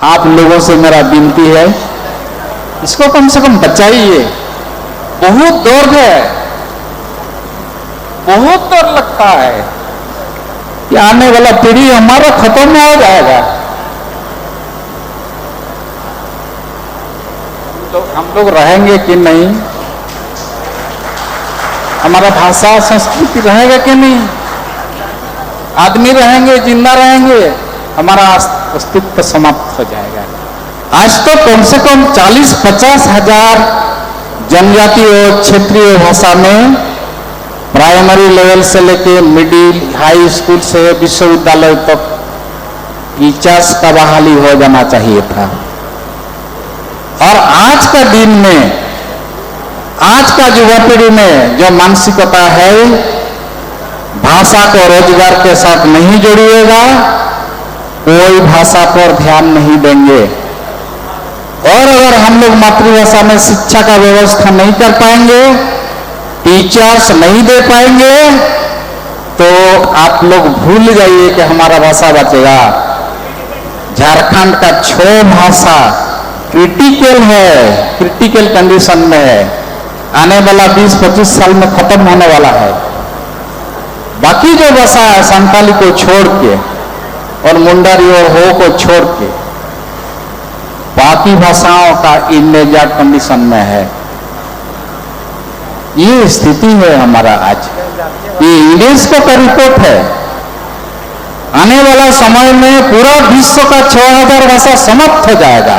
आप लोगों से मेरा विनती है, इसको कम से कम बचाइए। बहुत दौर है, बहुत डर लगता है कि आने वाला पीढ़ी हमारा खत्म हो जाएगा। तो हम लोग रहेंगे कि नहीं, हमारा भाषा संस्कृति रहेगा कि नहीं, आदमी रहेंगे, जिंदा रहेंगे, हमारा अस्तित्व समाप्त हो जाएगा। आज तो कम से कम 40-50 हजार जनजातीय और क्षेत्रीय भाषा में प्राइमरी लेवल से लेके मिडिल हाई स्कूल से विश्वविद्यालय तक टीचर्स का बहाली हो जाना चाहिए था। और आज का दिन में, आज का युवा पीढ़ी में जो मानसिकता है, भाषा को रोजगार के साथ नहीं जोड़िएगा, कोई भाषा पर ध्यान नहीं देंगे। और अगर हम लोग मातृभाषा में शिक्षा का व्यवस्था नहीं कर पाएंगे, टीचर्स नहीं दे पाएंगे, तो आप लोग भूल जाइए कि हमारा भाषा बचेगा। झारखंड का 6 भाषा क्रिटिकल है, क्रिटिकल कंडीशन में है, आने वाला 20-25 साल में खत्म होने वाला है। बाकी जो भाषा है संताली को छोड़ के और मुंडारी और हो को छोड़ के बाकी भाषाओं का इंडेंजर्ड कंडीशन में है। ये स्थिति है हमारा आज। ये यूनेस्को का रिपोर्ट है। आने वाला समय में पूरा विश्व का 6000 भाषा समाप्त हो जाएगा।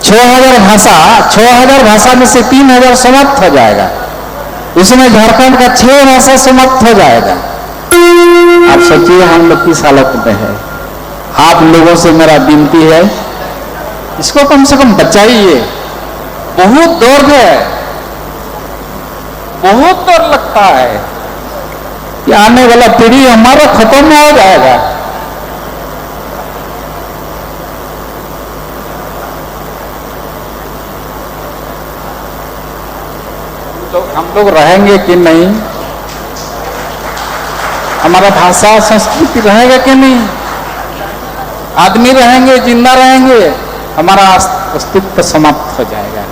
6000 भाषा में से 3000 समाप्त हो जाएगा। उसमें झारखंड का 6 भाषा समाप्त हो जाएगा। आप सोचिए हम लोग किस हालत में है। आप लोगों से मेरा विनती है, इसको कम से कम बचाइए। बहुत दौर है, बहुत डर लगता है कि आने वाला पीढ़ी हमारा खत्म हो जाएगा। तो हम लोग रहेंगे कि नहीं, हमारा भाषा संस्कृति रहेगा कि नहीं, आदमी रहेंगे, जिंदा रहेंगे, हमारा अस्तित्व समाप्त हो जाएगा।